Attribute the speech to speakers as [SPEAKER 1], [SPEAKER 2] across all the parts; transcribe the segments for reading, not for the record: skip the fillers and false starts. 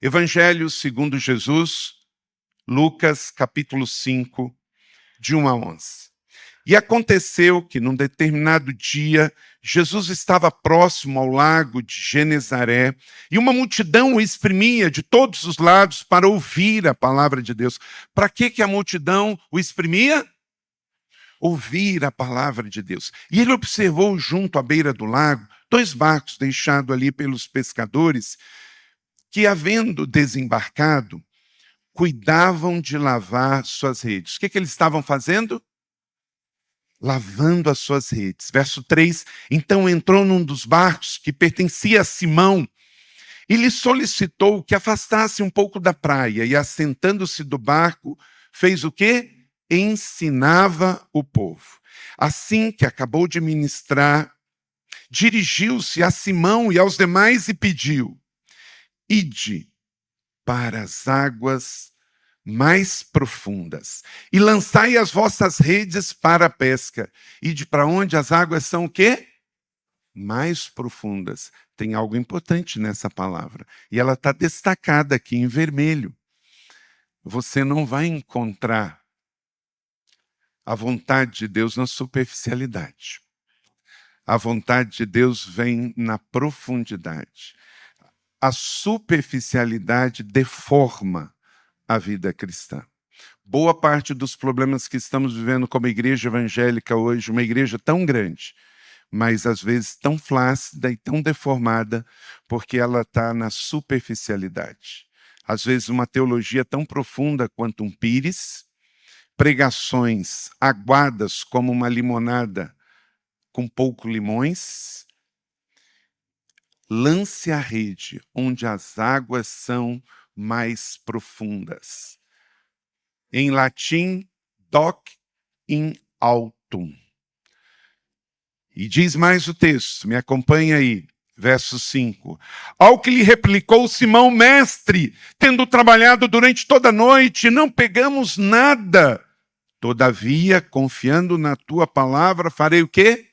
[SPEAKER 1] Evangelho segundo Jesus, Lucas capítulo 5, de 1 a 11. E aconteceu que, num determinado dia, Jesus estava próximo ao lago de Genezaré e uma multidão o exprimia de todos os lados para ouvir a palavra de Deus. Para que a multidão o exprimia? Ouvir a palavra de Deus. E ele observou junto à beira do lago 2 barcos deixados ali pelos pescadores que, havendo desembarcado, cuidavam de lavar suas redes. O que eles estavam fazendo? Lavando as suas redes. Verso 3, então entrou num dos barcos que pertencia a Simão e lhe solicitou que afastasse um pouco da praia e, assentando-se do barco, fez o quê? Ensinava o povo. Assim que acabou de ministrar, dirigiu-se a Simão e aos demais e pediu: ide para as águas mais profundas e lançai as vossas redes para a pesca. Ide para onde as águas são o quê? Mais profundas. Tem algo importante nessa palavra. E ela está destacada aqui em vermelho. Você não vai encontrar a vontade de Deus na superficialidade. A vontade de Deus vem na profundidade. A superficialidade deforma a vida cristã. Boa parte dos problemas que estamos vivendo como igreja evangélica hoje, uma igreja tão grande, mas às vezes tão flácida e tão deformada, porque ela está na superficialidade. Às vezes uma teologia tão profunda quanto um pires, pregações aguadas como uma limonada com pouco limões. Lance a rede onde as águas são mais profundas. Em latim, doc in altum. E diz mais o texto, me acompanha aí, verso 5. Ao que lhe replicou Simão: mestre, tendo trabalhado durante toda a noite, não pegamos nada. Todavia, confiando na tua palavra, farei o quê?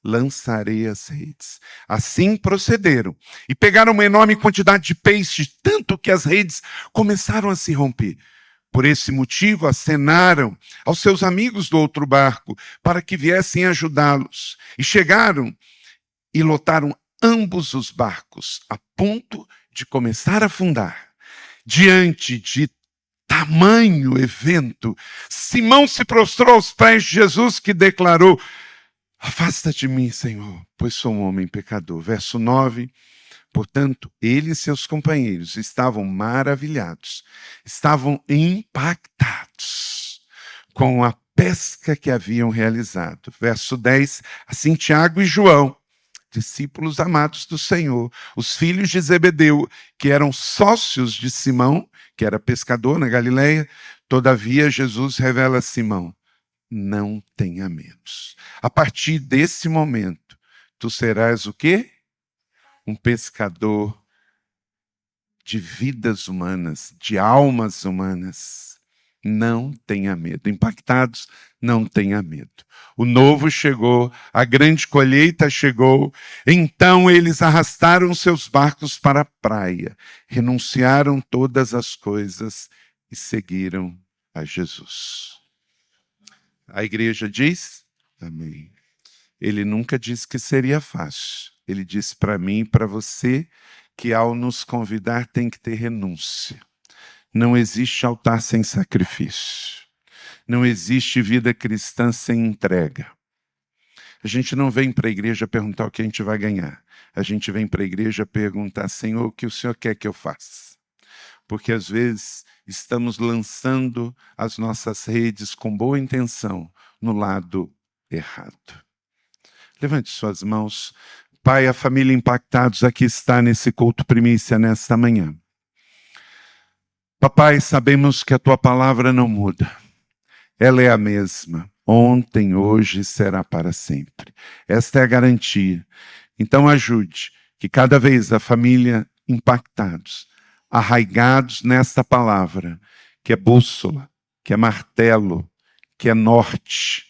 [SPEAKER 1] Lançarei as redes. Assim procederam e pegaram uma enorme quantidade de peixes, tanto que as redes começaram a se romper. Por esse motivo, acenaram aos seus amigos do outro barco para que viessem ajudá-los. E chegaram e lotaram ambos os barcos, a ponto de começar a afundar. Diante de tamanho evento, Simão se prostrou aos pés de Jesus, que declarou: afasta de mim, Senhor, pois sou um homem pecador. Verso 9. Portanto, ele e seus companheiros estavam maravilhados, estavam impactados com a pesca que haviam realizado. Verso 10. Assim Tiago e João, discípulos amados do Senhor, os filhos de Zebedeu, que eram sócios de Simão, que era pescador na Galileia, todavia Jesus revela a Simão: não tenha medo. A partir desse momento, tu serás o quê? Um pescador de vidas humanas, de almas humanas. Não tenha medo. Impactados, não tenha medo. O novo chegou, a grande colheita chegou, então eles arrastaram seus barcos para a praia, renunciaram todas as coisas e seguiram a Jesus. A igreja diz: amém. Ele nunca disse que seria fácil. Ele disse para mim e para você que, ao nos convidar, tem que ter renúncia. Não existe altar sem sacrifício. Não existe vida cristã sem entrega. A gente não vem para a igreja perguntar o que a gente vai ganhar. A gente vem para a igreja perguntar: Senhor, o que o Senhor quer que eu faça? Porque às vezes estamos lançando as nossas redes com boa intenção no lado errado. Levante suas mãos. Pai, a família Impactados aqui está nesse culto primícia nesta manhã. Papai, sabemos que a tua palavra não muda. Ela é a mesma. Ontem, hoje e será para sempre. Esta é a garantia. Então ajude que cada vez a família Impactados, arraigados nesta palavra, que é bússola, que é martelo, que é norte,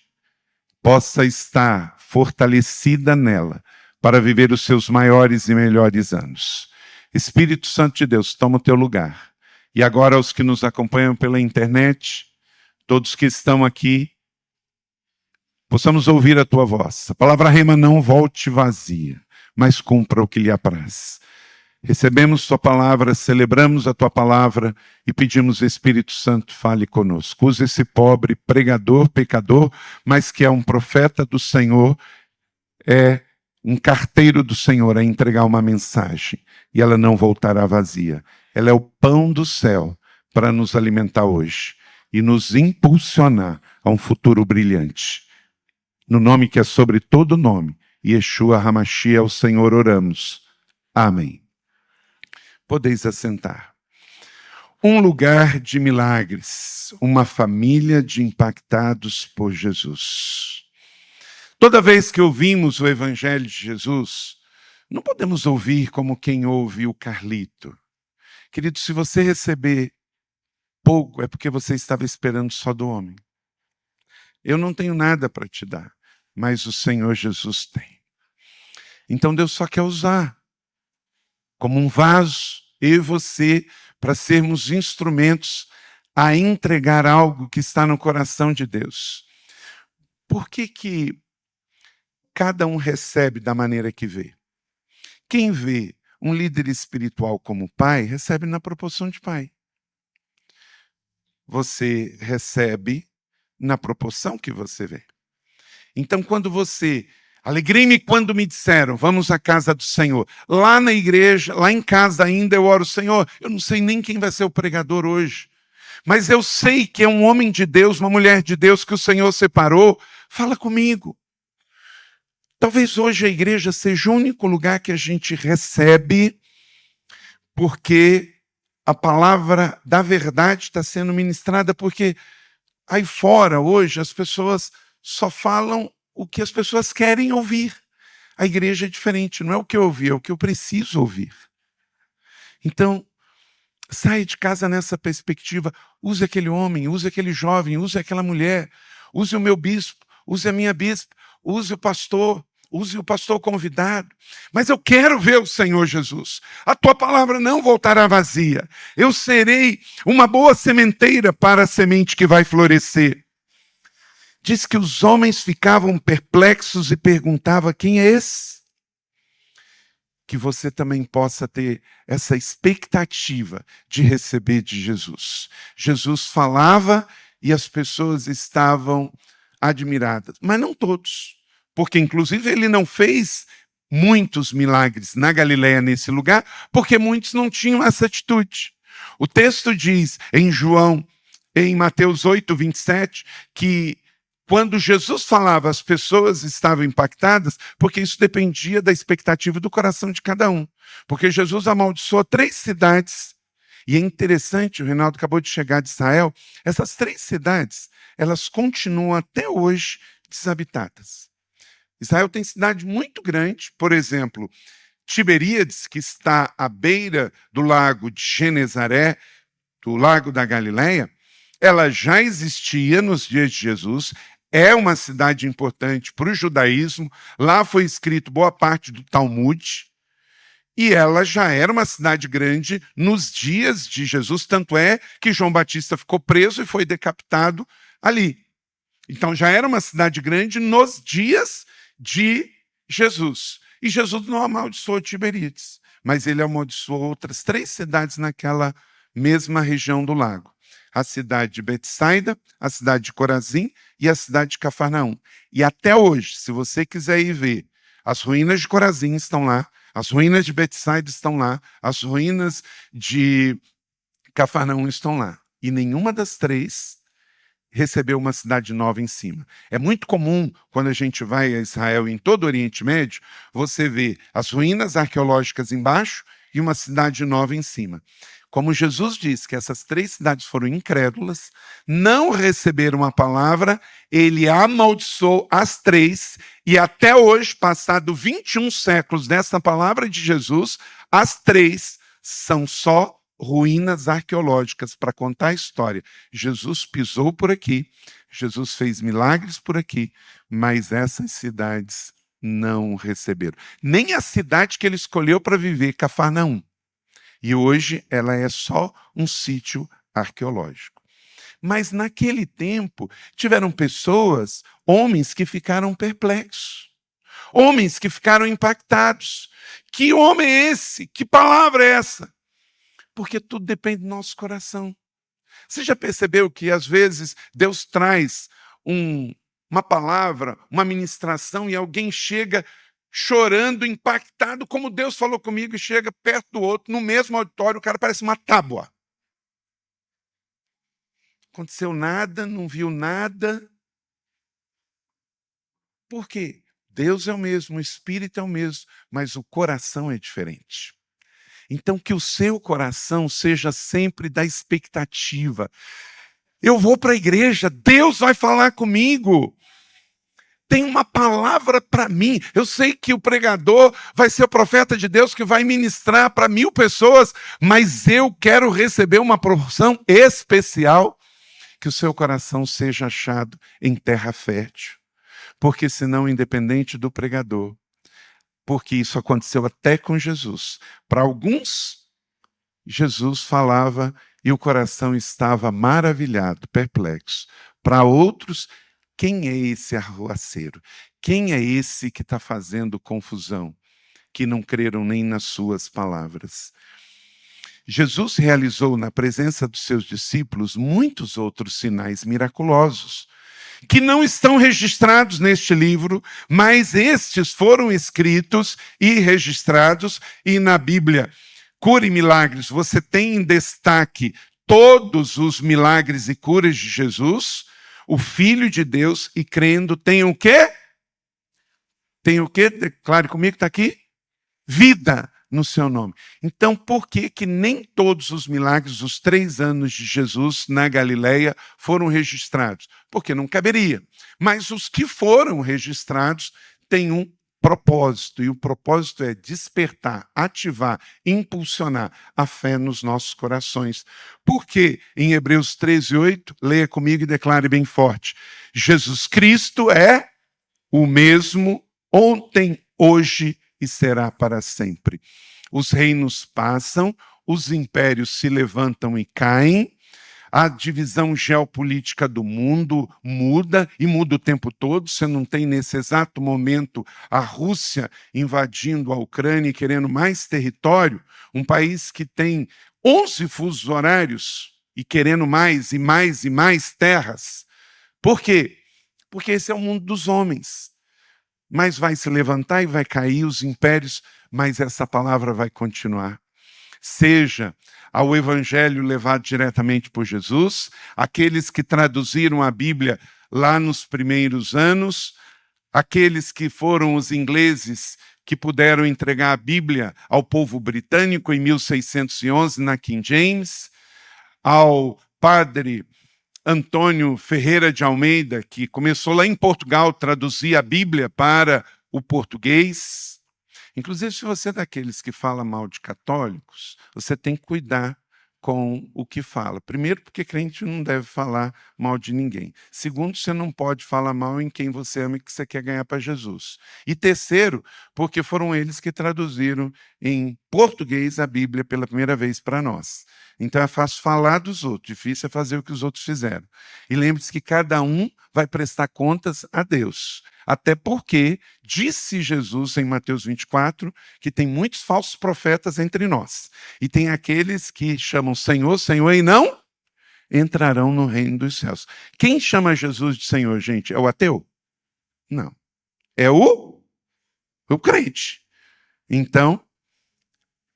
[SPEAKER 1] possa estar fortalecida nela para viver os seus maiores e melhores anos. Espírito Santo de Deus, toma o teu lugar. E agora os que nos acompanham pela internet, todos que estão aqui, possamos ouvir a tua voz. A palavra rema não volte vazia, mas cumpra o que lhe apraz. Recebemos tua palavra, celebramos a tua palavra e pedimos, Espírito Santo, fale conosco. Use esse pobre pregador, pecador, mas que é um profeta do Senhor, é um carteiro do Senhor a entregar uma mensagem e ela não voltará vazia. Ela é o pão do céu para nos alimentar hoje e nos impulsionar a um futuro brilhante. No nome que é sobre todo nome, Yeshua HaMashiach, o Senhor, oramos. Amém. Podeis assentar. Um lugar de milagres, uma família de impactados por Jesus. Toda vez que ouvimos o Evangelho de Jesus, não podemos ouvir como quem ouve o Carlito. Querido, se você receber pouco, é porque você estava esperando só do homem. Eu não tenho nada para te dar, mas o Senhor Jesus tem. Então Deus só quer usar como um vaso, eu e você, para sermos instrumentos a entregar algo que está no coração de Deus. Por que cada um recebe da maneira que vê? Quem vê um líder espiritual como pai, recebe na proporção de pai. Você recebe na proporção que você vê. Então, quando você... Alegrei-me quando me disseram, vamos à casa do Senhor. Lá na igreja, lá em casa ainda, eu oro, Senhor, eu não sei nem quem vai ser o pregador hoje. Mas eu sei que é um homem de Deus, uma mulher de Deus que o Senhor separou. Fala comigo. Talvez hoje a igreja seja o único lugar que a gente recebe, porque a palavra da verdade está sendo ministrada, porque aí fora, hoje, as pessoas só falam o que as pessoas querem ouvir. A igreja é diferente, não é o que eu ouvi, é o que eu preciso ouvir. Então, saia de casa nessa perspectiva, use aquele homem, use aquele jovem, use aquela mulher, use o meu bispo, use a minha bispa, use o pastor convidado. Mas eu quero ver o Senhor Jesus. A tua palavra não voltará vazia. Eu serei uma boa sementeira para a semente que vai florescer. Diz que os homens ficavam perplexos e perguntavam, quem é esse? Que você também possa ter essa expectativa de receber de Jesus. Jesus falava e as pessoas estavam admiradas, mas não todos, porque inclusive ele não fez muitos milagres na Galileia nesse lugar, porque muitos não tinham essa atitude. O texto diz em Mateus 8, 27, que quando Jesus falava, as pessoas estavam impactadas, porque isso dependia da expectativa do coração de cada um. Porque Jesus amaldiçoou 3 cidades. E é interessante, o Reinaldo acabou de chegar de Israel, essas 3 cidades, elas continuam até hoje desabitadas. Israel tem cidade muito grande, por exemplo, Tiberíades, que está à beira do lago de Genezaré, do lago da Galileia, ela já existia nos dias de Jesus, é uma cidade importante para o judaísmo, lá foi escrito boa parte do Talmud, e ela já era uma cidade grande nos dias de Jesus, tanto é que João Batista ficou preso e foi decapitado ali. Então já era uma cidade grande nos dias de Jesus. E Jesus não amaldiçoou Tiberíades, mas ele amaldiçoou outras 3 cidades naquela mesma região do lago. A cidade de Betsaida, a cidade de Corazim e a cidade de Cafarnaum. E até hoje, se você quiser ir ver, as ruínas de Corazim estão lá, as ruínas de Betsaida estão lá, as ruínas de Cafarnaum estão lá. E nenhuma das 3 recebeu uma cidade nova em cima. É muito comum, quando a gente vai a Israel e em todo o Oriente Médio, você vê as ruínas arqueológicas embaixo e uma cidade nova em cima. Como Jesus disse que essas 3 cidades foram incrédulas, não receberam a palavra, ele amaldiçoou as 3, e até hoje, passado 21 séculos dessa palavra de Jesus, as 3 são só ruínas arqueológicas para contar a história. Jesus pisou por aqui, Jesus fez milagres por aqui, mas essas cidades não receberam. Nem a cidade que ele escolheu para viver, Cafarnaum. E hoje ela é só um sítio arqueológico. Mas naquele tempo tiveram pessoas, homens que ficaram perplexos. Homens que ficaram impactados. Que homem é esse? Que palavra é essa? Porque tudo depende do nosso coração. Você já percebeu que às vezes Deus traz uma palavra, uma ministração e alguém chega chorando, impactado, como Deus falou comigo, e chega perto do outro, no mesmo auditório, o cara parece uma tábua. Aconteceu nada, não viu nada. Por quê? Deus é o mesmo, o Espírito é o mesmo, mas o coração é diferente. Então, que o seu coração seja sempre da expectativa. Eu vou para a igreja, Deus vai falar comigo. Tem uma palavra para mim. Eu sei que o pregador vai ser o profeta de Deus que vai ministrar para 1000 pessoas, mas eu quero receber uma porção especial. Que o seu coração seja achado em terra fértil. Porque senão, independente do pregador, porque isso aconteceu até com Jesus. Para alguns, Jesus falava e o coração estava maravilhado, perplexo. Para outros, quem é esse arruaceiro? Quem é esse que está fazendo confusão? Que não creram nem nas suas palavras. Jesus realizou na presença dos seus discípulos muitos outros sinais miraculosos, que não estão registrados neste livro, mas estes foram escritos e registrados, e na Bíblia, Cura e Milagres, você tem em destaque todos os milagres e curas de Jesus, o Filho de Deus, e crendo, tem o quê? Tem o quê? Declare comigo, está aqui? Vida no seu nome. Então, por que que nem todos os milagres dos 3 anos de Jesus na Galileia foram registrados? Porque não caberia. Mas os que foram registrados têm um propósito, e o propósito é despertar, ativar, impulsionar a fé nos nossos corações. Porque em Hebreus 13:8, leia comigo e declare bem forte, Jesus Cristo é o mesmo ontem, hoje e será para sempre. Os reinos passam, os impérios se levantam e caem, a divisão geopolítica do mundo muda, e muda o tempo todo. Você não tem nesse exato momento a Rússia invadindo a Ucrânia e querendo mais território, um país que tem 11 fusos horários e querendo mais e mais e mais terras. Por quê? Porque esse é o mundo dos homens. Mas vai se levantar e vai cair os impérios, mas essa palavra vai continuar. Seja ao evangelho levado diretamente por Jesus, aqueles que traduziram a Bíblia lá nos primeiros anos, aqueles que foram os ingleses que puderam entregar a Bíblia ao povo britânico em 1611 na King James, ao padre Antônio Ferreira de Almeida, que começou lá em Portugal a traduzir a Bíblia para o português. Inclusive, se você é daqueles que fala mal de católicos, você tem que cuidar com o que fala. Primeiro, porque crente não deve falar mal de ninguém. Segundo, você não pode falar mal em quem você ama e que você quer ganhar para Jesus. E terceiro, porque foram eles que traduziram em português a Bíblia pela primeira vez para nós. Então é fácil falar dos outros, difícil é fazer o que os outros fizeram. E lembre-se que cada um vai prestar contas a Deus. Até porque disse Jesus em Mateus 24 que tem muitos falsos profetas entre nós. E tem aqueles que chamam Senhor, Senhor e não entrarão no reino dos céus. Quem chama Jesus de Senhor, gente? É o ateu? Não. É o crente. Então,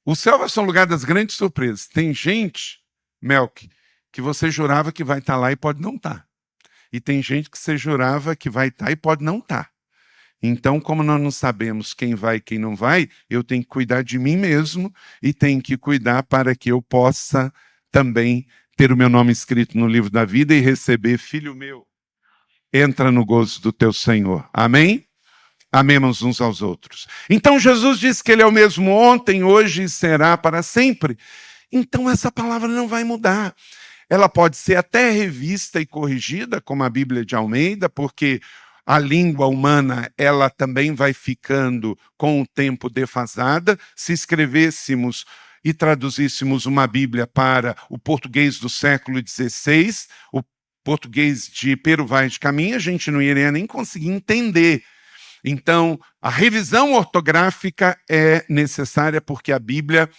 [SPEAKER 1] o céu vai ser um lugar das grandes surpresas. Tem gente, Melk, que você jurava que vai estar lá e pode não estar. E tem gente que você jurava que vai estar e pode não estar. Então, como nós não sabemos quem vai e quem não vai, eu tenho que cuidar de mim mesmo e tenho que cuidar para que eu possa também ter o meu nome escrito no livro da vida e receber, filho meu, entra no gozo do teu Senhor. Amém? Amemos uns aos outros. Então Jesus disse que ele é o mesmo ontem, hoje e será para sempre. Então essa palavra não vai mudar. Ela pode ser até revista e corrigida, como a Bíblia de Almeida, porque a língua humana ela também vai ficando com o tempo defasada. Se escrevêssemos e traduzíssemos uma Bíblia para o português do século XVI, o português de Pero Vaz de Caminha, a gente não iria nem conseguir entender. Então, a revisão ortográfica é necessária porque a Bíblia,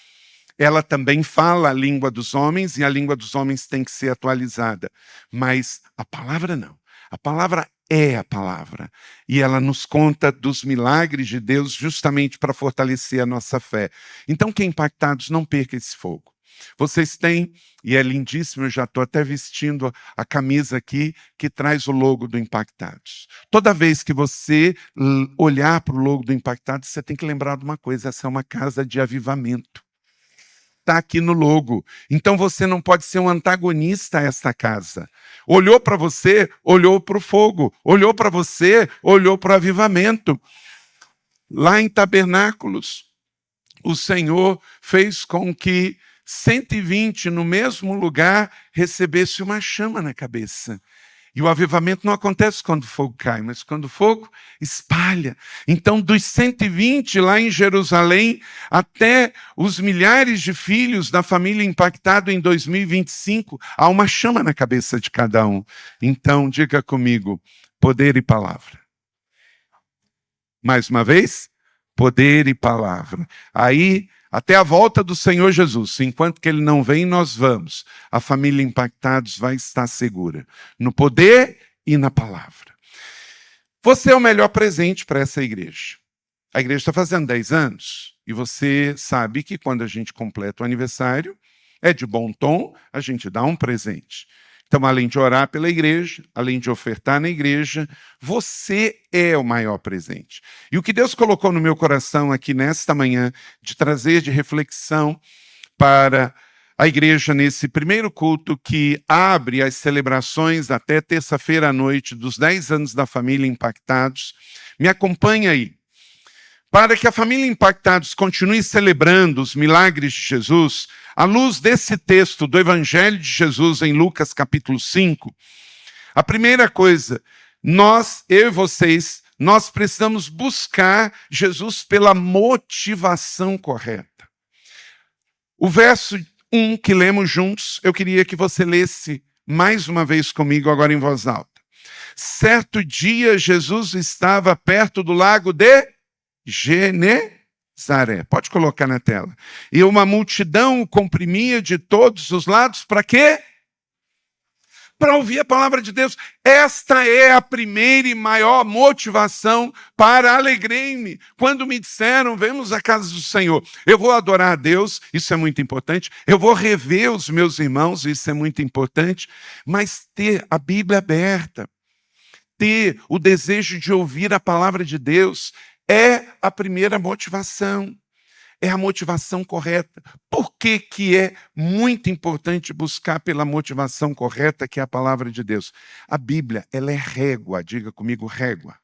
[SPEAKER 1] ela também fala a língua dos homens e a língua dos homens tem que ser atualizada. Mas a palavra não. A palavra é a palavra. E ela nos conta dos milagres de Deus justamente para fortalecer a nossa fé. Então, quem impactados, não perca esse fogo. Vocês têm, e é lindíssimo, eu já estou até vestindo a camisa aqui, que traz o logo do Impactados. Toda vez que você olhar para o logo do Impactados, você tem que lembrar de uma coisa, essa é uma casa de avivamento. Está aqui no logo. Então você não pode ser um antagonista a esta casa. Olhou para você, olhou para o fogo. Olhou para você, olhou para o avivamento. Lá em Tabernáculos, o Senhor fez com que 120 no mesmo lugar recebesse uma chama na cabeça. E o avivamento não acontece quando o fogo cai, mas quando o fogo espalha. Então, dos 120 lá em Jerusalém, até os milhares de filhos da família impactada em 2025, há uma chama na cabeça de cada um. Então, diga comigo, poder e palavra. Mais uma vez, poder e palavra. Aí, até a volta do Senhor Jesus, enquanto que Ele não vem, nós vamos. A família Impactados vai estar segura, no poder e na palavra. Você é o melhor presente para essa igreja. A igreja está fazendo 10 anos, e você sabe que quando a gente completa o aniversário, é de bom tom, a gente dá um presente. Então, além de orar pela igreja, além de ofertar na igreja, você é o maior presente. E o que Deus colocou no meu coração aqui nesta manhã, de trazer de reflexão para a igreja nesse primeiro culto que abre as celebrações até terça-feira à noite dos 10 anos da família Impactados, me acompanha aí. Para que a família Impactados continue celebrando os milagres de Jesus, à luz desse texto do Evangelho de Jesus em Lucas capítulo 5, a primeira coisa, eu e vocês, nós precisamos buscar Jesus pela motivação correta. O verso 1 que lemos juntos, eu queria que você lesse mais uma vez comigo agora em voz alta. Certo dia, Jesus estava perto do lago de Genezaré. Pode colocar na tela. E uma multidão o comprimia de todos os lados, para quê? Para ouvir a palavra de Deus. Esta é a primeira e maior motivação para alegrei-me. Quando me disseram, vemos a casa do Senhor. Eu vou adorar a Deus, isso é muito importante. Eu vou rever os meus irmãos, isso é muito importante. Mas ter a Bíblia aberta, ter o desejo de ouvir a palavra de Deus, é a primeira motivação, é a motivação correta. Por que que é muito importante buscar pela motivação correta, que é a palavra de Deus? A Bíblia, ela é régua, diga comigo, régua.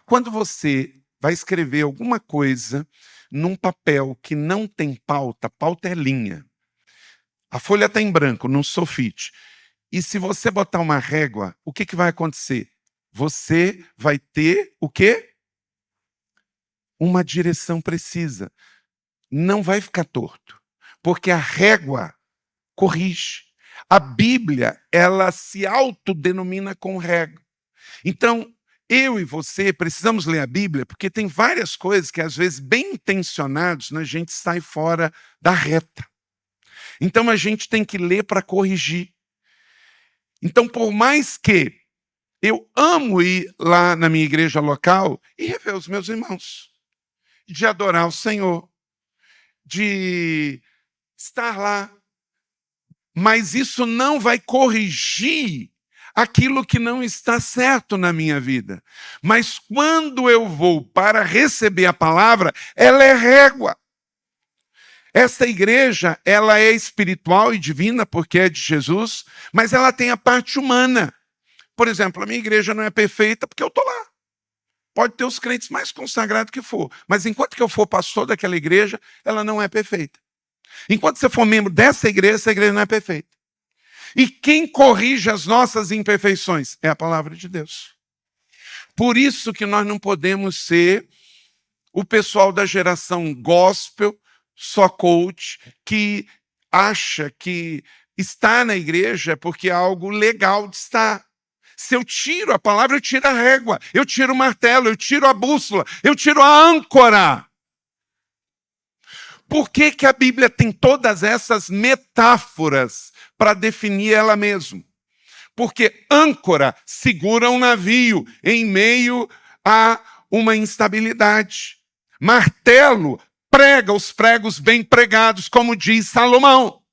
[SPEAKER 1] Quando você vai escrever alguma coisa num papel que não tem pauta, pauta é linha. A folha está em branco, num sulfite. E se você botar uma régua, o que vai acontecer? Você vai ter o quê? Uma direção precisa. Não vai ficar torto, porque a régua corrige. A Bíblia, ela se autodenomina com régua. Então, eu e você precisamos ler a Bíblia, porque tem várias coisas que, às vezes, bem intencionados, a gente sai fora da reta. Então, a gente tem que ler para corrigir. Então, por mais que eu amo ir lá na minha igreja local e rever os meus irmãos, de adorar o Senhor, de estar lá. Mas isso não vai corrigir aquilo que não está certo na minha vida. Mas quando eu vou para receber a palavra, ela é régua. Esta igreja, ela é espiritual e divina porque é de Jesus, mas ela tem a parte humana. Por exemplo, a minha igreja não é perfeita porque eu estou lá. Pode ter os crentes mais consagrados que for, mas enquanto que eu for pastor daquela igreja, ela não é perfeita. Enquanto você for membro dessa igreja, essa igreja não é perfeita. E quem corrige as nossas imperfeições é a palavra de Deus. Por isso que nós não podemos ser o pessoal da geração gospel, só coach que acha que estar na igreja é porque é algo legal de estar. Se eu tiro a palavra, eu tiro a régua, eu tiro o martelo, eu tiro a bússola, eu tiro a âncora. Por que que a Bíblia tem todas essas metáforas para definir ela mesma? Porque âncora segura um navio em meio a uma instabilidade. Martelo prega os pregos bem pregados, como diz Salomão.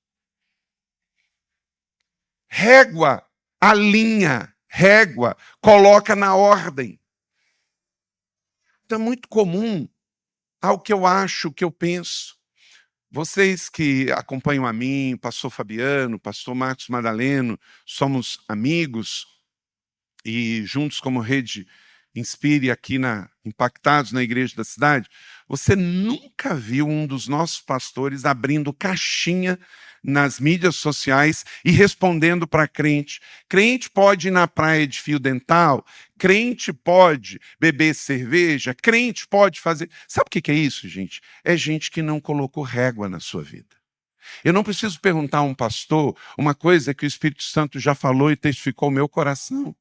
[SPEAKER 1] Régua alinha, régua coloca na ordem. Então é muito comum ao que eu acho, o que eu penso. Vocês que acompanham a mim, pastor Fabiano, pastor Marcos Madaleno, somos amigos e juntos como rede Inspire aqui Impactados na igreja da cidade, você nunca viu um dos nossos pastores abrindo caixinha nas mídias sociais e respondendo para crente. Crente pode ir na praia de fio dental, crente pode beber cerveja, crente pode fazer... Sabe o que é isso, gente? É gente que não colocou régua na sua vida. Eu não preciso perguntar a um pastor uma coisa que o Espírito Santo já falou e testificou o meu coração.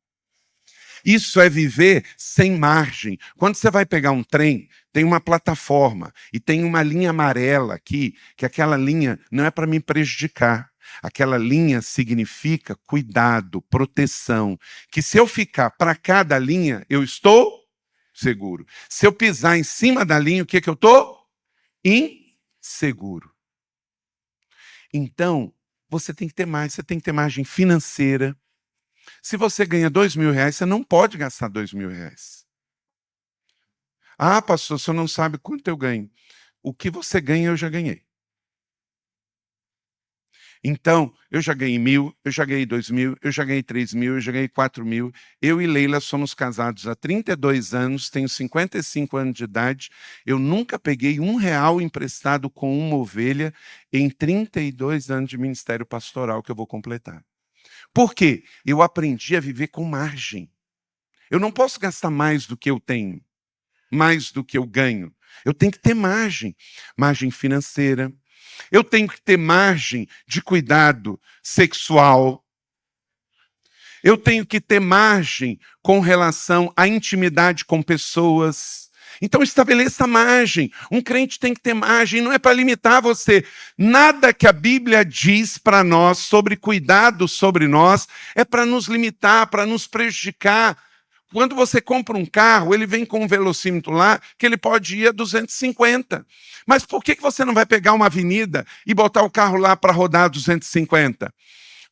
[SPEAKER 1] Isso é viver sem margem. Quando você vai pegar um trem, tem uma plataforma e tem uma linha amarela aqui, que aquela linha não é para me prejudicar. Aquela linha significa cuidado, proteção. Que se eu ficar para cada linha, eu estou seguro. Se eu pisar em cima da linha, o que eu estou? Inseguro. Então, você tem que ter mais. Você tem que ter margem financeira. Se você ganha R$2.000, você não pode gastar R$2.000. Ah, pastor, você não sabe quanto eu ganho. O que você ganha, eu já ganhei. Então, eu já ganhei 1.000, eu já ganhei 2.000, eu já ganhei 3.000, eu já ganhei 4.000. Eu e Leila somos casados há 32 anos, tenho 55 anos de idade. Eu nunca peguei R$1 emprestado com uma ovelha em 32 anos de ministério pastoral que eu vou completar. Por quê? Eu aprendi a viver com margem. Eu não posso gastar mais do que eu tenho, mais do que eu ganho. Eu tenho que ter margem. Margem financeira. Eu tenho que ter margem de cuidado sexual. Eu tenho que ter margem com relação à intimidade com pessoas. Então estabeleça margem. Um crente tem que ter margem, não é para limitar você. Nada que a Bíblia diz para nós sobre cuidado sobre nós é para nos limitar, para nos prejudicar. Quando você compra um carro, ele vem com um velocímetro lá que ele pode ir a 250. Mas por que você não vai pegar uma avenida e botar o carro lá para rodar a 250?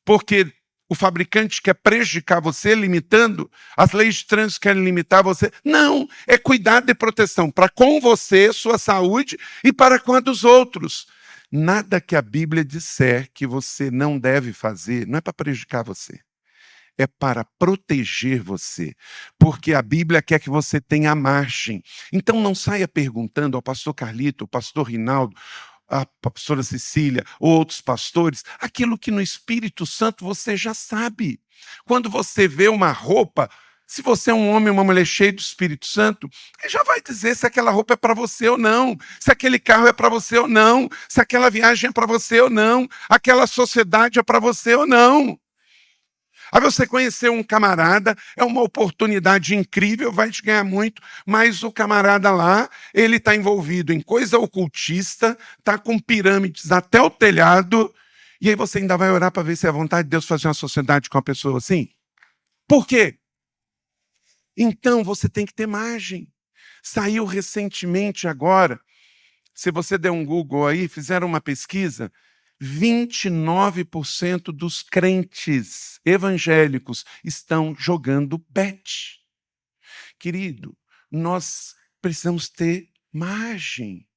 [SPEAKER 1] Porque o fabricante quer prejudicar você, limitando, as leis de trânsito querem limitar você. Não, é cuidado e proteção para com você, sua saúde e para com a dos outros. Nada que a Bíblia disser que você não deve fazer, não é para prejudicar você. É para proteger você, porque a Bíblia quer que você tenha margem. Então não saia perguntando ao pastor Carlito, ao pastor Rinaldo, a pastora Cecília ou outros pastores, aquilo que no Espírito Santo você já sabe. Quando você vê uma roupa, se você é um homem ou uma mulher cheio do Espírito Santo, ele já vai dizer se aquela roupa é para você ou não, se aquele carro é para você ou não, se aquela viagem é para você ou não, aquela sociedade é para você ou não. Aí você conhecer um camarada, é uma oportunidade incrível, vai te ganhar muito, mas o camarada lá, ele está envolvido em coisa ocultista, está com pirâmides até o telhado, e aí você ainda vai orar para ver se é a vontade de Deus fazer uma sociedade com uma pessoa assim? Por quê? Então você tem que ter margem. Saiu recentemente agora, se você der um Google aí, fizeram uma pesquisa, 29% dos crentes evangélicos estão jogando bet. Querido, nós precisamos ter margem.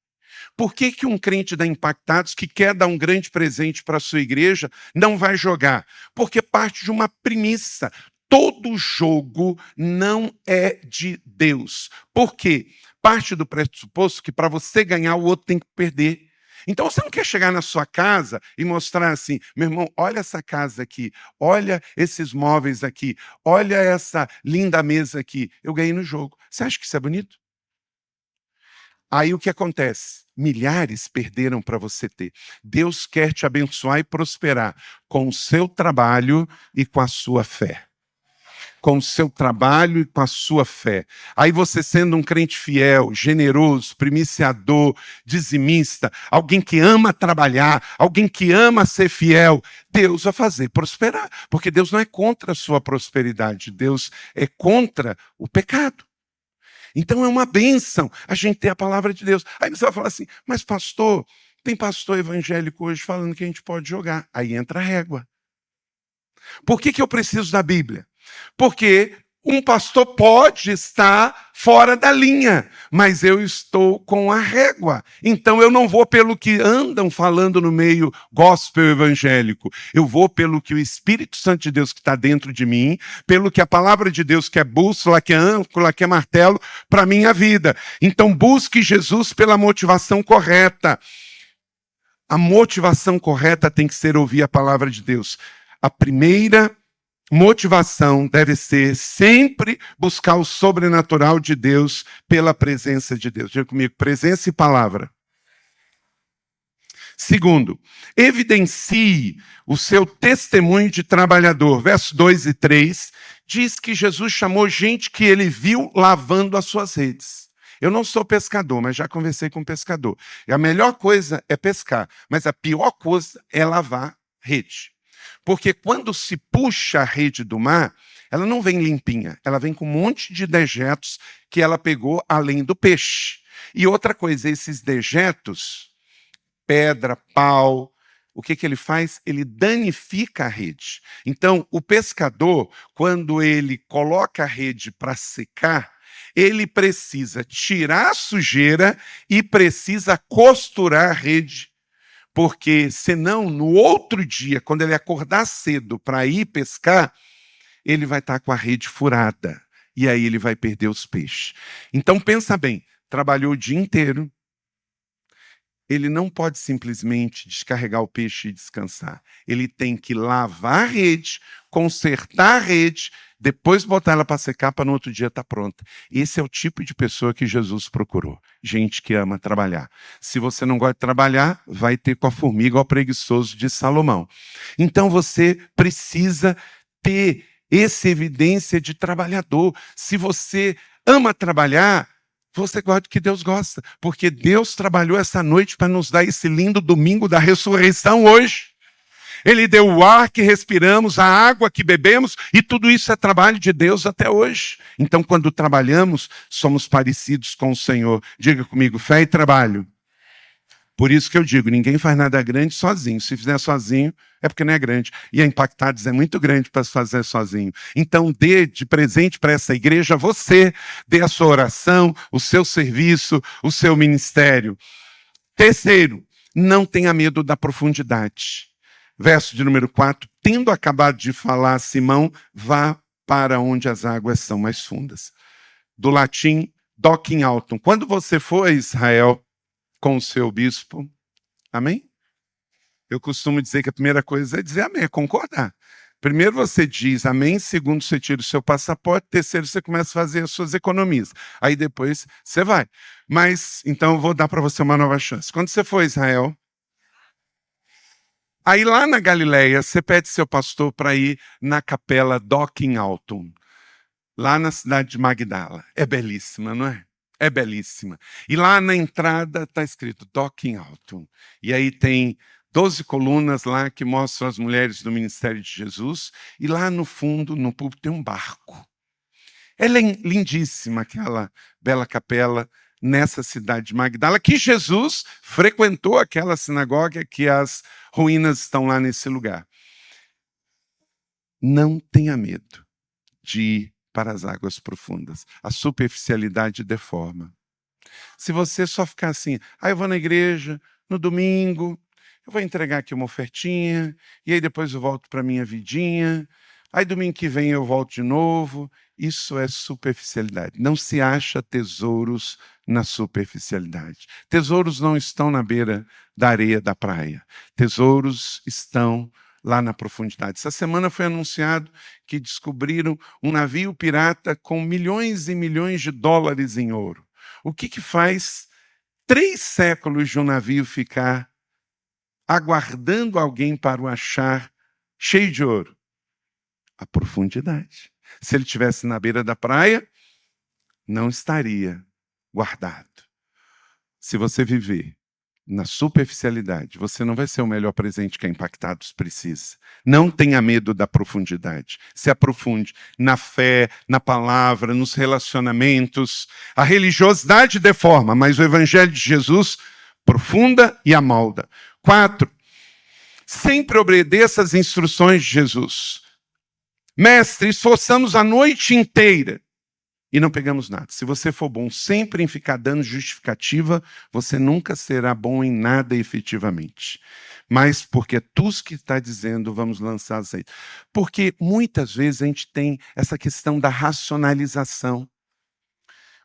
[SPEAKER 1] Por que um crente da Impactados que quer dar um grande presente para a sua igreja não vai jogar? Porque parte de uma premissa. Todo jogo não é de Deus. Por quê? Parte do pressuposto que para você ganhar, o outro tem que perder. Então você não quer chegar na sua casa e mostrar assim, meu irmão, olha essa casa aqui, olha esses móveis aqui, olha essa linda mesa aqui, eu ganhei no jogo. Você acha que isso é bonito? Aí o que acontece? Milhares perderam para você ter. Deus quer te abençoar e prosperar com o seu trabalho e com a sua fé. Com o seu trabalho e com a sua fé. Aí você sendo um crente fiel, generoso, primiciador, dizimista, alguém que ama trabalhar, alguém que ama ser fiel, Deus vai fazer prosperar, porque Deus não é contra a sua prosperidade, Deus é contra o pecado. Então é uma bênção a gente ter a palavra de Deus. Aí você vai falar assim, mas pastor, tem pastor evangélico hoje falando que a gente pode jogar. Aí entra a régua. Por que eu preciso da Bíblia? Porque um pastor pode estar fora da linha, mas eu estou com a régua. Então eu não vou pelo que andam falando no meio gospel evangélico. Eu vou pelo que o Espírito Santo de Deus que está dentro de mim, pelo que a palavra de Deus que é bússola, que é âncora, que é martelo para a minha vida. Então busque Jesus pela motivação correta. A motivação correta tem que ser ouvir a palavra de Deus. A primeira motivação deve ser sempre buscar o sobrenatural de Deus pela presença de Deus. Diga comigo, presença e palavra. Segundo, evidencie o seu testemunho de trabalhador. Versos 2 e 3 diz que Jesus chamou gente que ele viu lavando as suas redes. Eu não sou pescador, mas já conversei com um pescador. E a melhor coisa é pescar, mas a pior coisa é lavar rede. Porque quando se puxa a rede do mar, ela não vem limpinha, ela vem com um monte de dejetos que ela pegou além do peixe. E outra coisa, esses dejetos, pedra, pau, o que ele faz? Ele danifica a rede. Então, o pescador, quando ele coloca a rede para secar, ele precisa tirar a sujeira e precisa costurar a rede. Porque senão, no outro dia, quando ele acordar cedo para ir pescar, ele vai estar com a rede furada. E aí ele vai perder os peixes. Então pensa bem, trabalhou o dia inteiro, ele não pode simplesmente descarregar o peixe e descansar. Ele tem que lavar a rede, consertar a rede, depois botar ela para secar para no outro dia estar pronta. Esse é o tipo de pessoa que Jesus procurou. Gente que ama trabalhar. Se você não gosta de trabalhar, vai ter com a formiga ou preguiçoso de Salomão. Então você precisa ter essa evidência de trabalhador. Se você ama trabalhar, você gosta do que Deus gosta, porque Deus trabalhou essa noite para nos dar esse lindo domingo da ressurreição hoje. Ele deu o ar que respiramos, a água que bebemos, e tudo isso é trabalho de Deus até hoje. Então, quando trabalhamos, somos parecidos com o Senhor. Diga comigo, fé e trabalho. Por isso que eu digo, ninguém faz nada grande sozinho. Se fizer sozinho, é porque não é grande. E a Impactados é muito grande para se fazer sozinho. Então, dê de presente para essa igreja você, dê a sua oração, o seu serviço, o seu ministério. Terceiro, não tenha medo da profundidade. Verso de número 4, tendo acabado de falar, Simão, vá para onde as águas são mais fundas. Do latim, doc in altum. Quando você for a Israel com o seu bispo, amém? Eu costumo dizer que a primeira coisa é dizer amém, é concordar. Primeiro você diz amém, segundo você tira o seu passaporte, terceiro você começa a fazer as suas economias. Aí depois você vai. Mas, então eu vou dar para você uma nova chance. Quando você for a Israel, aí lá na Galileia, você pede seu pastor para ir na capela Doc in Altum, lá na cidade de Magdala. É belíssima, não é? É belíssima. E lá na entrada está escrito Doc in Altum. E aí tem 12 colunas lá que mostram as mulheres do ministério de Jesus. E lá no fundo, no púlpito, tem um barco. É lindíssima aquela bela capela nessa cidade de Magdala, que Jesus frequentou aquela sinagoga, que as ruínas estão lá nesse lugar. Não tenha medo de ir para as águas profundas. A superficialidade deforma. Se você só ficar assim, eu vou na igreja, no domingo, eu vou entregar aqui uma ofertinha, e aí depois eu volto para a minha vidinha, aí domingo que vem eu volto de novo. Isso é superficialidade. Não se acha tesouros na superficialidade. Tesouros não estão na beira da areia da praia. Tesouros estão lá na profundidade. Essa semana foi anunciado que descobriram um navio pirata com milhões e milhões de dólares em ouro. O que faz 3 séculos de um navio ficar aguardando alguém para o achar cheio de ouro? A profundidade. Se ele estivesse na beira da praia, não estaria guardado. Se você viver na superficialidade, você não vai ser o melhor presente que a Impactados precisa. Não tenha medo da profundidade. Se aprofunde na fé, na palavra, nos relacionamentos. A religiosidade deforma, mas o Evangelho de Jesus profunda e amolda. 4. Sempre obedeça às instruções de Jesus. Mestre, esforçamos a noite inteira e não pegamos nada. Se você for bom sempre em ficar dando justificativa, você nunca será bom em nada efetivamente. Mas porque é tu que está dizendo, vamos lançar azeite. Porque muitas vezes a gente tem essa questão da racionalização.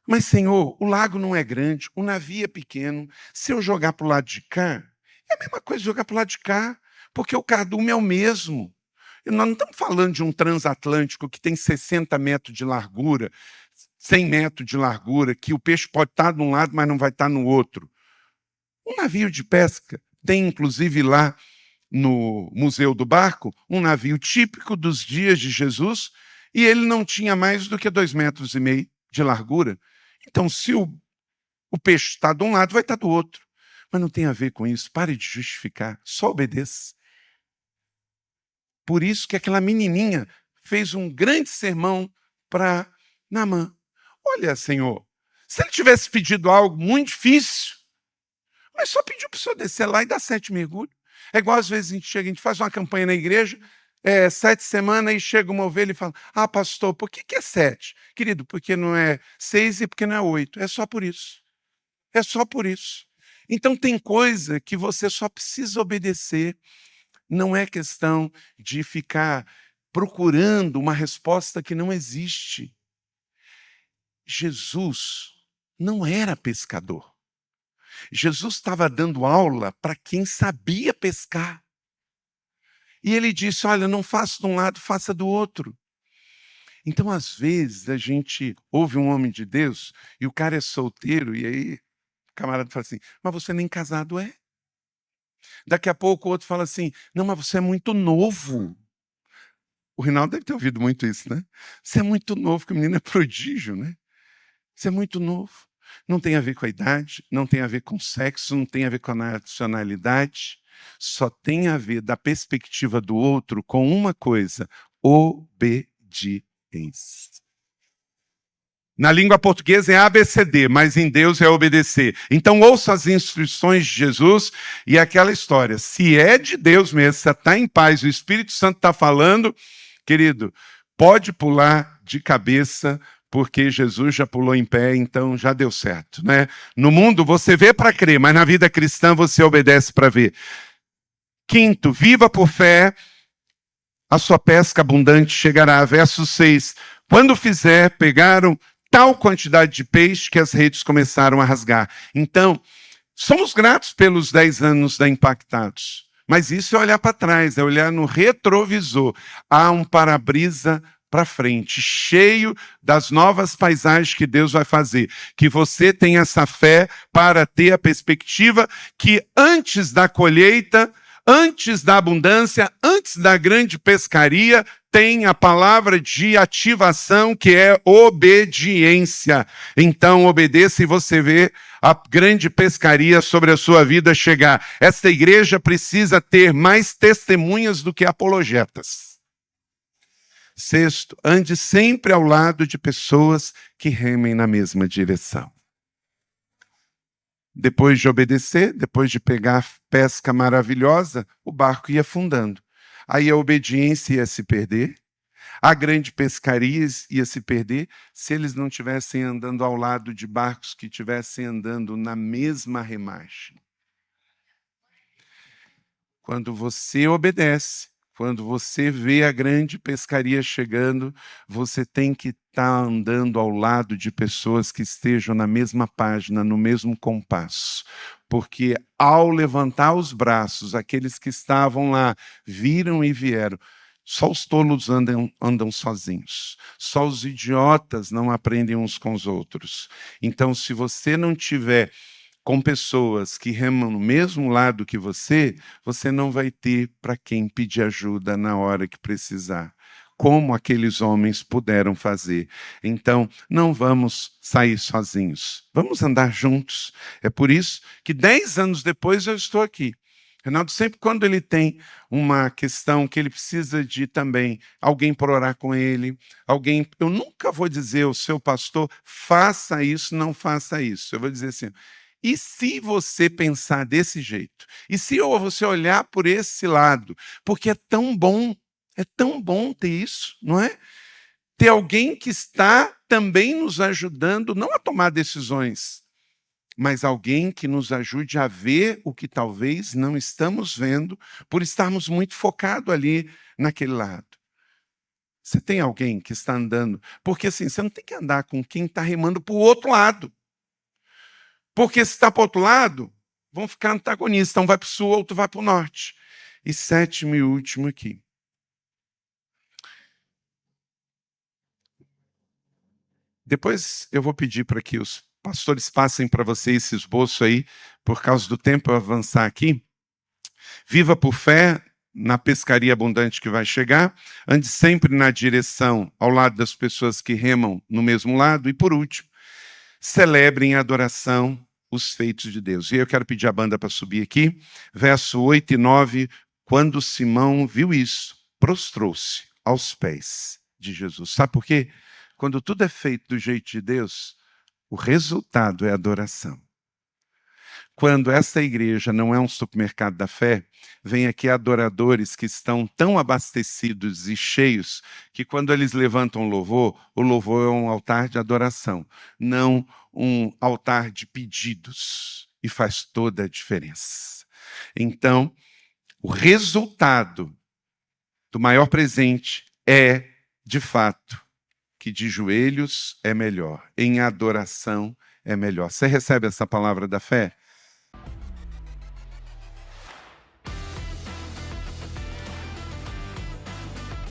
[SPEAKER 1] Mas, Senhor, o lago não é grande, o navio é pequeno. Se eu jogar para o lado de cá, é a mesma coisa jogar para o lado de cá, porque o cardume é o mesmo. Nós não estamos falando de um transatlântico que tem 60 metros de largura, 100 metros de largura, que o peixe pode estar de um lado, mas não vai estar no outro. Um navio de pesca tem, inclusive, lá no Museu do Barco, um navio típico dos dias de Jesus, e ele não tinha mais do que 2,5 metros de largura. Então, se o peixe está de um lado, vai estar do outro. Mas não tem a ver com isso. Pare de justificar. Só obedeça. Por isso que aquela menininha fez um grande sermão para Naamã. Olha, Senhor, se ele tivesse pedido algo muito difícil, mas só pediu para o senhor descer lá e dar 7 mergulhos. É igual às vezes a gente faz uma campanha na igreja, 7 semanas, e chega uma ovelha e fala, pastor, por que é 7? Querido, porque não é 6 e porque não é 8. É só por isso. É só por isso. Então tem coisa que você só precisa obedecer. Não é questão de ficar procurando uma resposta que não existe. Jesus não era pescador. Jesus estava dando aula para quem sabia pescar. E ele disse, olha, não faça de um lado, faça do outro. Então, às vezes, a gente ouve um homem de Deus e o cara é solteiro, e aí o camarada fala assim, mas você nem casado é. Daqui a pouco o outro fala assim, não, mas você é muito novo. O Rinaldo deve ter ouvido muito isso, né? Você é muito novo, que o menino é prodígio, né? Você é muito novo. Não tem a ver com a idade, não tem a ver com sexo, não tem a ver com a nacionalidade. Só tem a ver, da perspectiva do outro, com uma coisa: obediência. Na língua portuguesa é ABCD, mas em Deus é obedecer. Então ouça as instruções de Jesus e aquela história. Se é de Deus mesmo, se está em paz, o Espírito Santo está falando, querido, pode pular de cabeça, porque Jesus já pulou em pé, então já deu certo, né? No mundo você vê para crer, mas na vida cristã você obedece para ver. 5, viva por fé, a sua pesca abundante chegará. Verso 6, quando fizer, pegaram tal quantidade de peixe que as redes começaram a rasgar. Então, somos gratos pelos 10 anos da Impactados, mas isso é olhar para trás, é olhar no retrovisor. Há um para-brisa para frente, cheio das novas paisagens que Deus vai fazer. Que você tenha essa fé para ter a perspectiva que antes da colheita, antes da abundância, antes da grande pescaria, tem a palavra de ativação, que é obediência. Então, obedeça e você vê a grande pescaria sobre a sua vida chegar. Esta igreja precisa ter mais testemunhas do que apologetas. 6, ande sempre ao lado de pessoas que remem na mesma direção. Depois de obedecer, depois de pegar a pesca maravilhosa, o barco ia afundando. Aí a obediência ia se perder, a grande pescaria ia se perder, se eles não estivessem andando ao lado de barcos que estivessem andando na mesma remagem. Quando você obedece, quando você vê a grande pescaria chegando, você tem que estar andando ao lado de pessoas que estejam na mesma página, no mesmo compasso. Porque ao levantar os braços, aqueles que estavam lá viram e vieram. Só os tolos andam sozinhos. Só os idiotas não aprendem uns com os outros. Então, se você não tiver com pessoas que remam no mesmo lado que você não vai ter para quem pedir ajuda na hora que precisar, como aqueles homens puderam fazer. Então, não vamos sair sozinhos, vamos andar juntos. É por isso que 10 anos depois eu estou aqui. Renato, sempre quando ele tem uma questão que ele precisa de também alguém para orar com ele, alguém, eu nunca vou dizer ao seu pastor, faça isso, não faça isso. Eu vou dizer assim, e se você pensar desse jeito? E se você olhar por esse lado? Porque é tão bom ter isso, não é? Ter alguém que está também nos ajudando, não a tomar decisões, mas alguém que nos ajude a ver o que talvez não estamos vendo, por estarmos muito focados ali naquele lado. Você tem alguém que está andando, porque assim, você não tem que andar com quem está remando para o outro lado. Porque se está para o outro lado, vão ficar antagonistas. Um vai para o sul, outro vai para o norte. E 7º e último aqui. Depois eu vou pedir para que os pastores passem para você esse esboço aí, por causa do tempo eu avançar aqui. Viva por fé na pescaria abundante que vai chegar. Ande sempre na direção, ao lado das pessoas que remam no mesmo lado. E por último, celebre em adoração os feitos de Deus. E eu quero pedir a banda para subir aqui. Verso 8 e 9. Quando Simão viu isso, prostrou-se aos pés de Jesus. Sabe por quê? Quando tudo é feito do jeito de Deus, o resultado é adoração. Quando essa igreja não é um supermercado da fé, vem aqui adoradores que estão tão abastecidos e cheios que quando eles levantam louvor, o louvor é um altar de adoração, não um altar de pedidos. E faz toda a diferença. Então, o resultado do maior presente é, de fato, que de joelhos é melhor, em adoração é melhor. Você recebe essa palavra da fé?